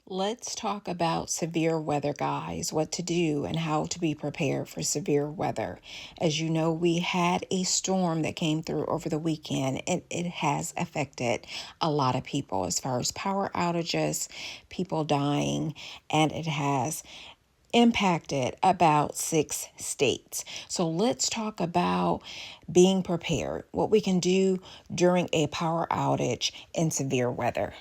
Let's talk about severe weather, guys, what to do and how to be prepared for severe weather. As you know, we had a storm that came through over the weekend, and it has affected a lot of people as far as power outages, people dying, and it has impacted about 6 states. So let's talk about being prepared, what we can do during a power outage in severe weather.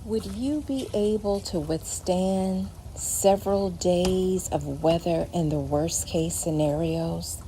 Would you be able to withstand several days of weather in the worst case scenarios?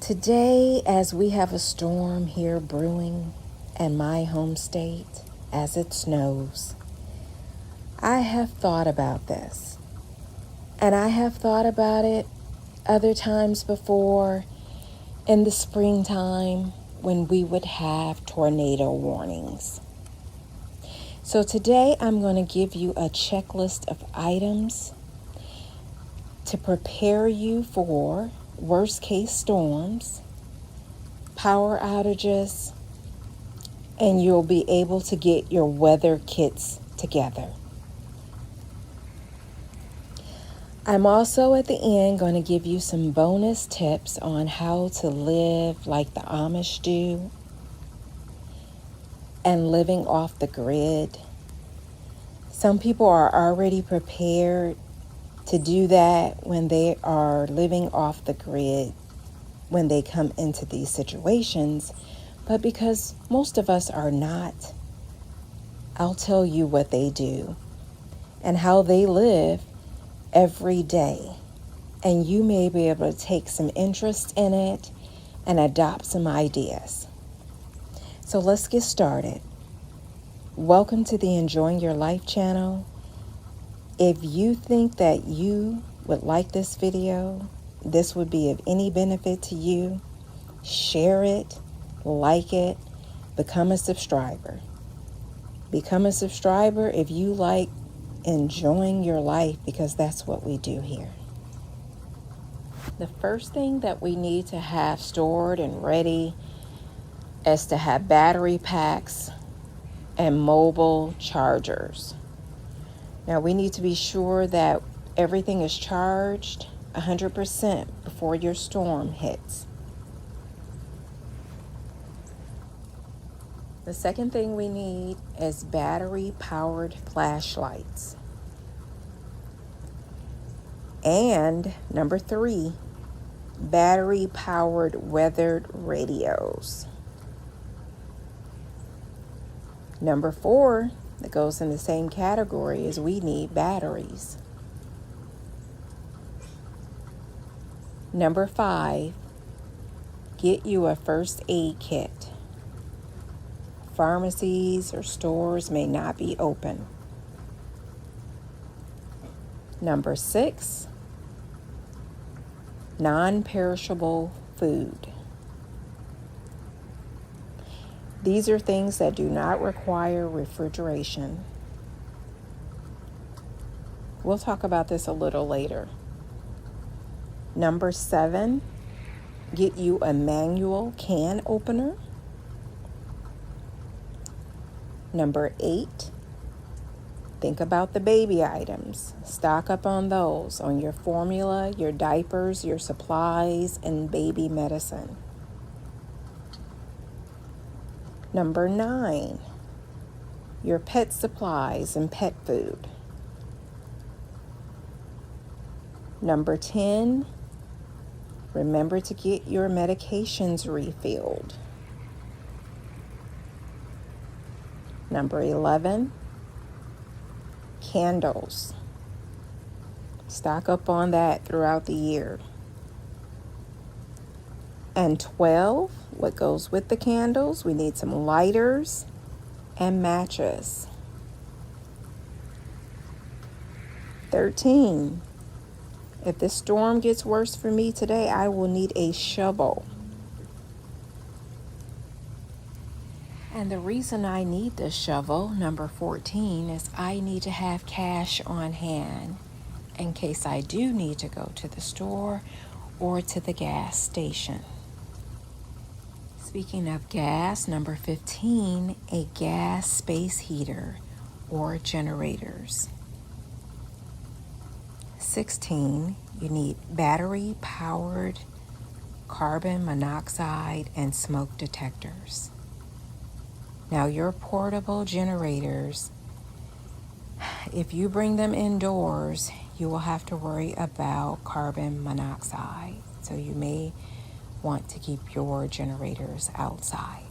Today, as we have a storm here brewing in my home state, as it snows, I have thought about this. And I have thought about it other times before in the springtime when we would have tornado warnings. So today I'm going to give you a checklist of items to prepare you for worst case storms, power outages, and you'll be able to get your weather kits together. I'm also at the end going to give you some bonus tips on how to live like the Amish do and living off the grid. Some people are already prepared to do that when they are living off the grid when they come into these situations, but because most of us are not, I'll tell you what they do and how they live every day, and you may be able to take some interest in it and adopt some ideas. So let's get started. Welcome to the Enjoying Your Life channel. If you think that you would like this video, this would be of any benefit to you, share it, like it, become a subscriber. Become a subscriber if you like enjoying your life, because that's what we do here. The first thing that we need to have stored and ready is to have battery packs and mobile chargers. Now we need to be sure that everything is charged 100% before your storm hits. The second thing we need is battery-powered flashlights. And number 3, battery-powered weathered radios. Number 4, that goes in the same category, is we need batteries. Number 5, get you a first aid kit. Pharmacies or stores may not be open. Number 6, non-perishable food. These are things that do not require refrigeration. We'll talk about this a little later. Number 7, get you a manual can opener. Number 8, think about the baby items. Stock up on those, on your formula, your diapers, your supplies, and baby medicine. Number 9, your pet supplies and pet food. Number 10, remember to get your medications refilled. Number 11, candles. Stock up on that throughout the year. And 12, what goes with the candles? We need some lighters and matches. 13, if the storm gets worse for me today, I will need a shovel. And the reason I need this shovel, number 14, is I need to have cash on hand in case I do need to go to the store or to the gas station. Speaking of gas, number 15, a gas space heater or generators. 16, you need battery-powered carbon monoxide and smoke detectors. Now, your portable generators, if you bring them indoors, you will have to worry about carbon monoxide. So you may want to keep your generators outside.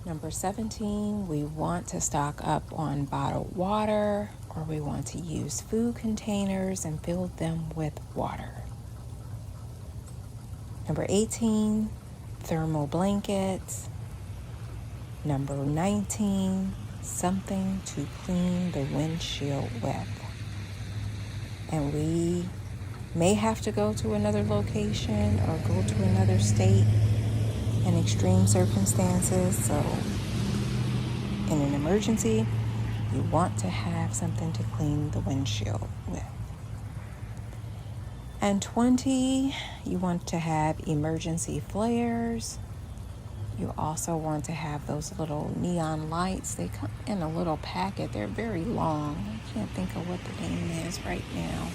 Number 17, we want to stock up on bottled water, or we want to use food containers and fill them with water. Number 18, thermal blankets. Number 19, something to clean the windshield with. And we may have to go to another location or go to another state in extreme circumstances. So in an emergency, you want to have something to clean the windshield with. And 20, you want to have emergency flares. You also want to have those little neon lights. They come in a little packet. They're very long. I can't think of what the name is right now.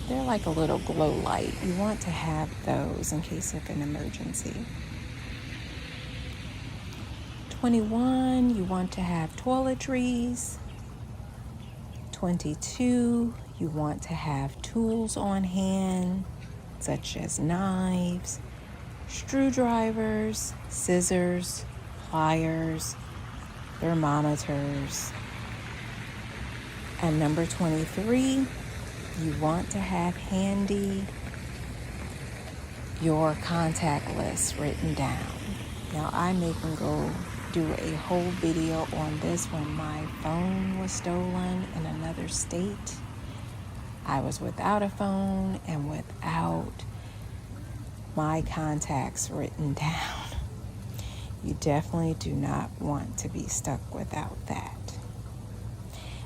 They're like a little glow light. You want to have those in case of an emergency. 21, you want to have toiletries. 22, you want to have tools on hand, such as knives, screwdrivers, scissors, pliers, thermometers. And number 23, you want to have handy your contact list written down. Now, I may can go do a whole video on this when my phone was stolen in another state. I was without a phone and without my contacts written down. You definitely do not want to be stuck without that.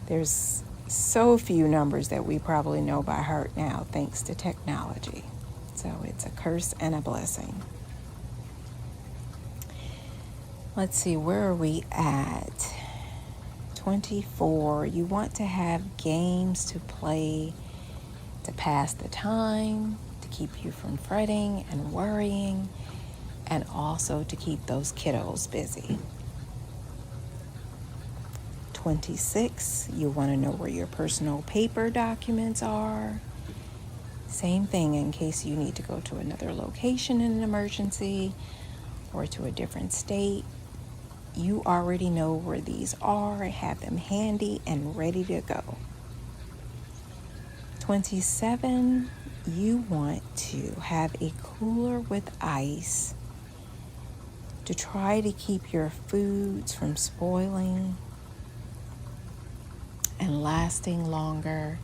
There's so few numbers that we probably know by heart now, thanks to technology. So it's a curse and a blessing. Let's see, where are we at? 24, you want to have games to play to pass the time, to keep you from fretting and worrying, and also to keep those kiddos busy. 26, you want to know where your personal paper documents are. Same thing in case you need to go to another location in an emergency or to a different state. You already know where these are, have them handy and ready to go. 27, you want to have a cooler with ice to try to keep your foods from spoiling and lasting longer.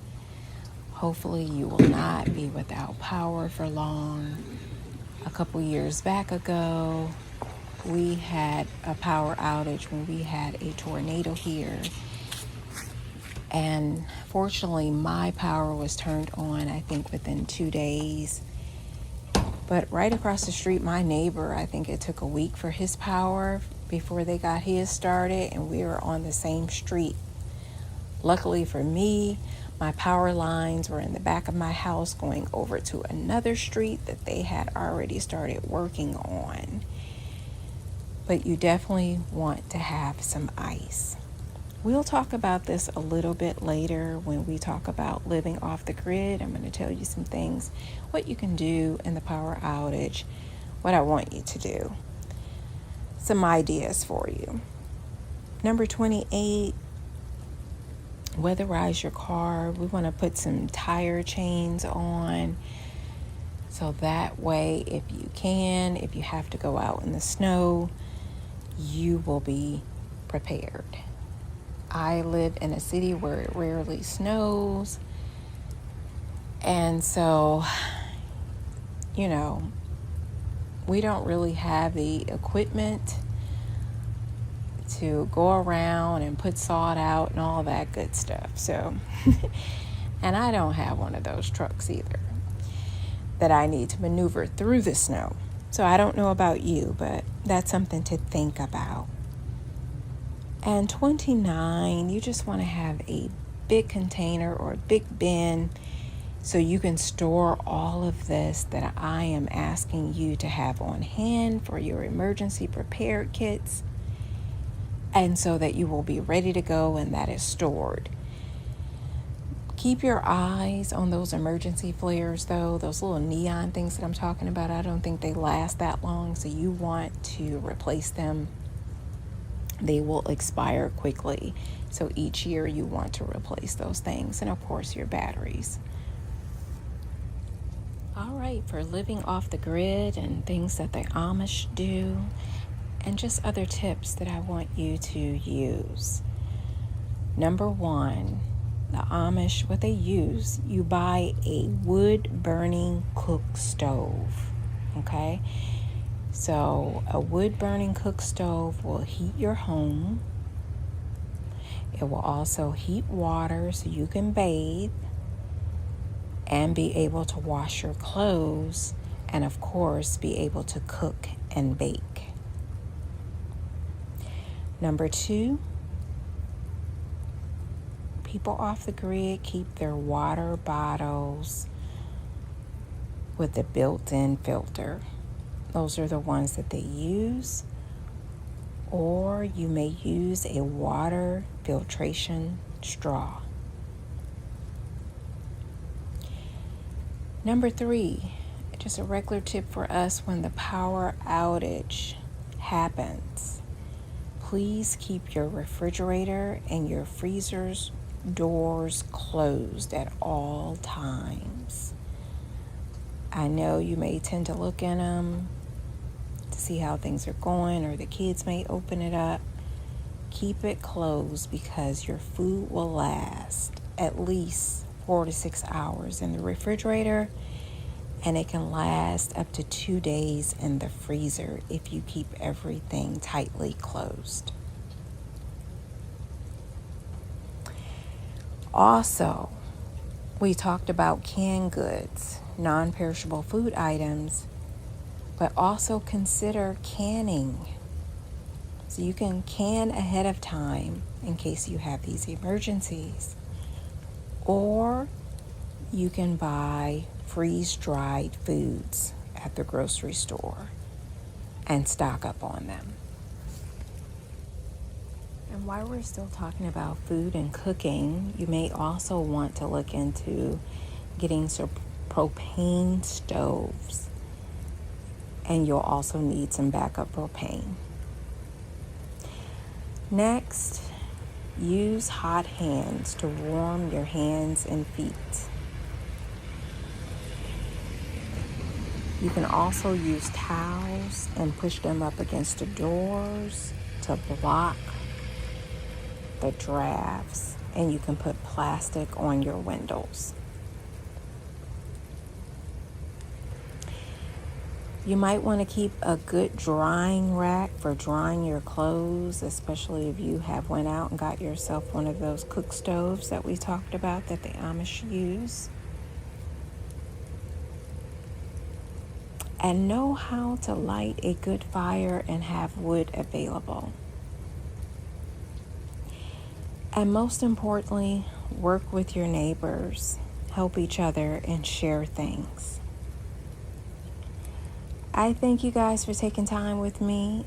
Hopefully you will not be without power for long. A couple years back ago, we had a power outage when we had a tornado here. And fortunately, my power was turned on, I think, within 2 days. But right across the street, my neighbor, I think it took a week for his power before they got his started, and we were on the same street. Luckily for me, my power lines were in the back of my house going over to another street that they had already started working on. But you definitely want to have some ice. We'll talk about this a little bit later when we talk about living off the grid. I'm going to tell you some things, what you can do in the power outage, what I want you to do. Some ideas for you. Number 28, weatherize your car. We want to put some tire chains on. So that way, if you have to go out in the snow, you will be prepared. I live in a city where it rarely snows. And so, we don't really have the equipment to go around and put salt out and all that good stuff. So, and I don't have one of those trucks either that I need to maneuver through the snow. So I don't know about you, but that's something to think about. And 29, you just want to have a big container or a big bin so you can store all of this that I am asking you to have on hand for your emergency prepared kits, and so that you will be ready to go and that is stored. Keep your eyes on those emergency flares though, those little neon things that I'm talking about. I don't think they last that long, so you want to replace them. They will expire quickly, so each year you want to replace those things, and of course your batteries. All right, for living off the grid and things that the Amish do, and just other tips that I want you to use. Number one, the Amish, what they use, you buy a wood-burning cook stove, okay? So a wood-burning cook stove will heat your home. It will also heat water so you can bathe and be able to wash your clothes, and of course be able to cook and bake. Number two, people off the grid keep their water bottles with the built-in filter. Those are the ones that they use. Or you may use a water filtration straw. Number three, just a regular tip for us when the power outage happens. Please keep your refrigerator and your freezer's doors closed at all times. I know you may tend to look in them to see how things are going, or the kids may open it up. Keep it closed because your food will last at least 4 to 6 hours in the refrigerator, and it can last up to 2 days in the freezer if you keep everything tightly closed. Also, we talked about canned goods, non-perishable food items, but also consider canning. So you can can ahead of time in case you have these emergencies. Or you can buy freeze-dried foods at the grocery store and stock up on them. And while we're still talking about food and cooking, you may also want to look into getting some propane stoves. And you'll also need some backup propane. Next, use hot hands to warm your hands and feet. You can also use towels and push them up against the doors to block the drafts, and you can put plastic on your windows. You might want to keep a good drying rack for drying your clothes, especially if you have went out and got yourself one of those cook stoves that we talked about that the Amish use. And know how to light a good fire and have wood available. And most importantly, work with your neighbors, help each other, and share things. I thank you guys for taking time with me.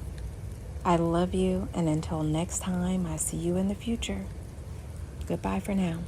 I love you, and until next time, I see you in the future. Goodbye for now.